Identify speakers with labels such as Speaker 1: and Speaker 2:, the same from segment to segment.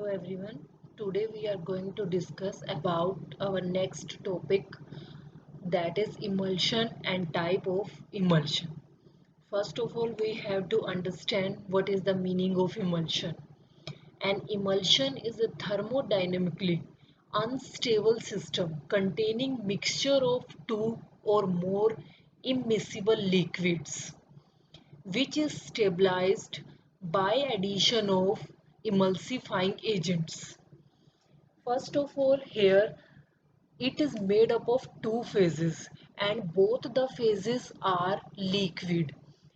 Speaker 1: Hello everyone. Today we are going to discuss about our next topic, that is emulsion and type of emulsion. First of all, we have to understand what is the meaning of emulsion. An emulsion is a thermodynamically unstable system containing mixture of two or more immiscible liquids which is stabilized by addition of emulsifying agents. First of all, here it is made up of two phases and both the phases are liquid,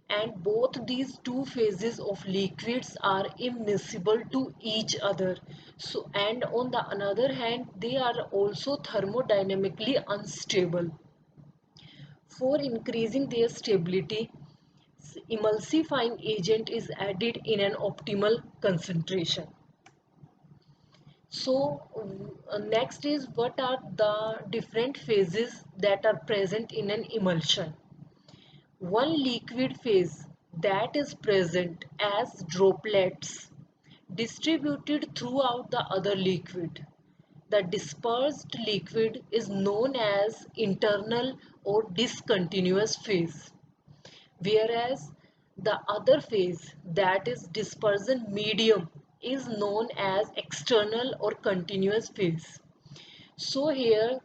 Speaker 1: and both these two phases of liquids are immiscible to each other. So, and on the other hand, they are also thermodynamically unstable. For increasing their stability, emulsifying agent is added in an optimal concentration. So next is, what are the different phases that are present in an emulsion. One liquid phase that is present as droplets distributed throughout the other liquid. The dispersed liquid is known as internal or discontinuous phase, whereas the other phase, that is dispersion medium, is known as external or continuous phase. So here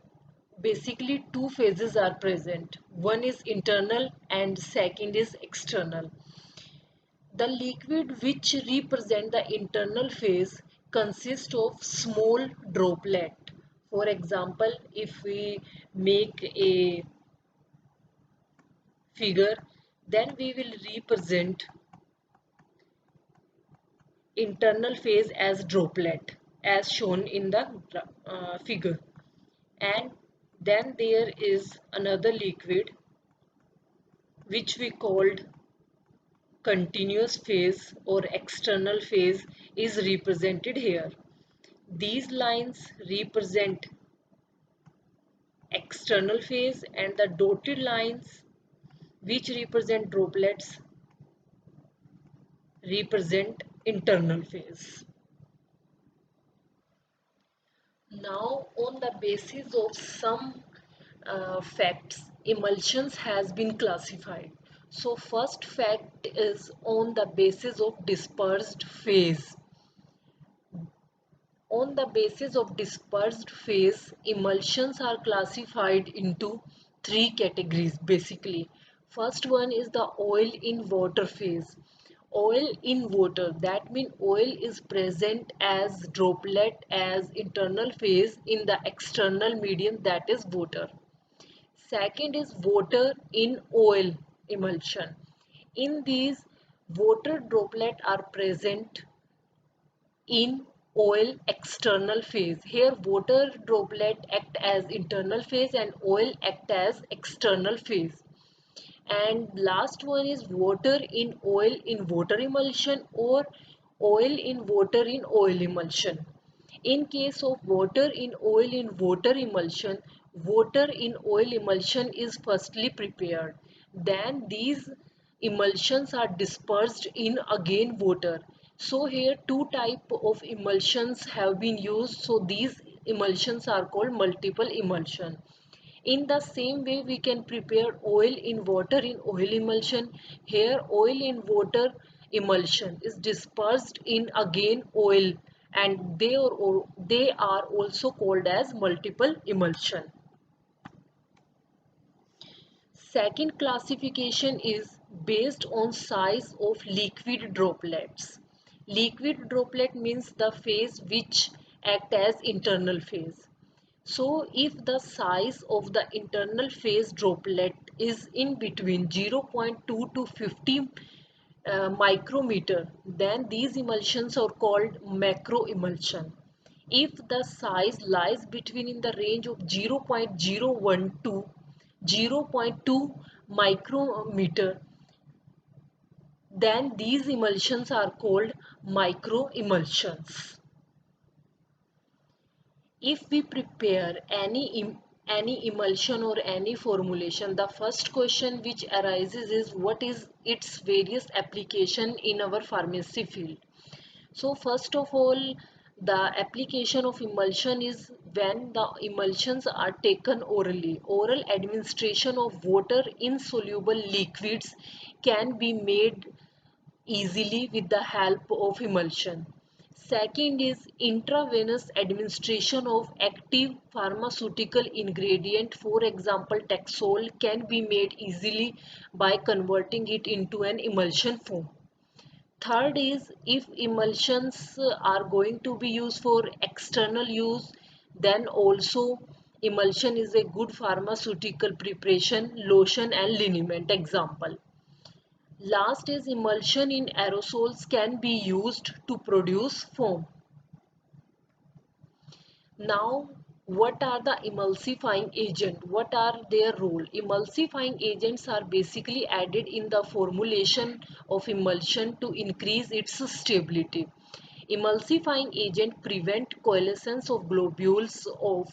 Speaker 1: basically two phases are present. One is internal and second is external. The liquid which represent the internal phase consists of small droplet. For example, if we make a figure, then we will represent internal phase as droplet as shown in the figure, and then there is another liquid which we called continuous phase or external phase is represented here. These lines represent external phase and the dotted lines which represent droplets represent internal phase. Now, on the basis of some facts, emulsions has been classified. So first fact is on the basis of dispersed phase. On the basis of dispersed phase, emulsions are classified into three categories basically. First one is the oil in water phase. Oil in water, that means oil is present as droplet as internal phase in the external medium, that is water. Second is water in oil emulsion. In these, water droplet are present in oil external phase. Here water droplet act as internal phase and oil act as external phase. And last one is water in oil in water emulsion or oil in water in oil emulsion. In case of water in water emulsion, water in oil emulsion is firstly prepared. Then these emulsions are dispersed in again water. So here two type of emulsions have been used. So these emulsions are called multiple emulsion. In the same way, we can prepare oil in water in oil emulsion. Here oil in water emulsion is dispersed in again oil, and they are also called as multiple emulsion. Second classification is based on size of liquid droplets. Liquid droplet means the phase which act as internal phase. So if the size of the internal phase droplet is in between 0.2 to 50 micrometer, then these emulsions are called macro emulsion. If the size lies between in the range of 0.01 to 0.2 micrometer, then these emulsions are called micro emulsions. If we prepare any emulsion or any formulation, the first question which arises is what is its various application in our pharmacy field. So first of all, The application of emulsion is when the emulsions are taken orally. Oral administration of water insoluble liquids can be made easily with the help of emulsion. Second is intravenous administration of active pharmaceutical ingredient, for example Taxol, can be made easily by converting it into an emulsion form. Third is if emulsions are going to be used for external use, then also emulsion is a good pharmaceutical preparation, lotion and liniment example. Last is emulsion in aerosols can be used to produce foam. Now, what are the emulsifying agent? What are their role? Emulsifying agents are basically added in the formulation of emulsion to increase its stability. Emulsifying agent prevent coalescence of globules of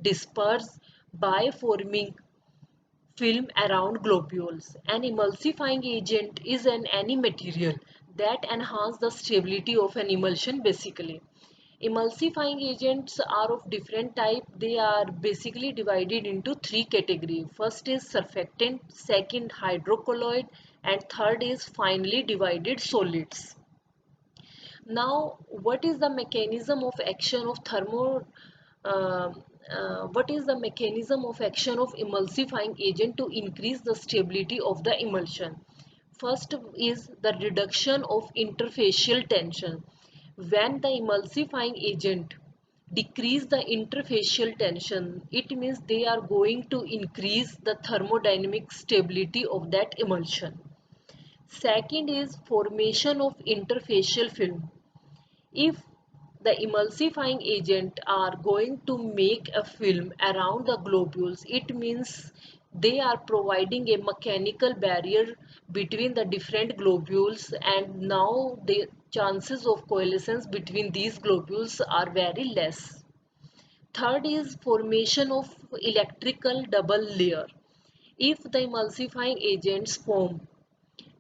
Speaker 1: disperse by forming film around globules. An emulsifying agent is any material that enhance the stability of an emulsion basically. Emulsifying agents are of different type. They are basically divided into three categories. First is surfactant, second hydrocolloid, and third is finely divided solids. Now, what is the mechanism of action of uh, what is the mechanism of action of emulsifying agent to increase the stability of the emulsion? First is the reduction of interfacial tension. When the emulsifying agent decrease the interfacial tension, it means they are going to increase the thermodynamic stability of that emulsion. Second is formation of interfacial film. If the emulsifying agent are going to make a film around the globules, it means they are providing a mechanical barrier between the different globules, and now the chances of coalescence between these globules are very less. Third is formation of electrical double layer. If the emulsifying agents form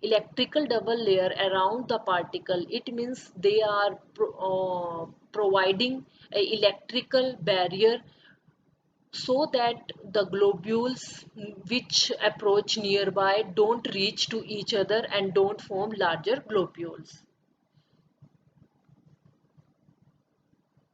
Speaker 1: electrical double layer around the particle, it means they are providing a electrical barrier so that the globules which approach nearby don't reach to each other and don't form larger globules.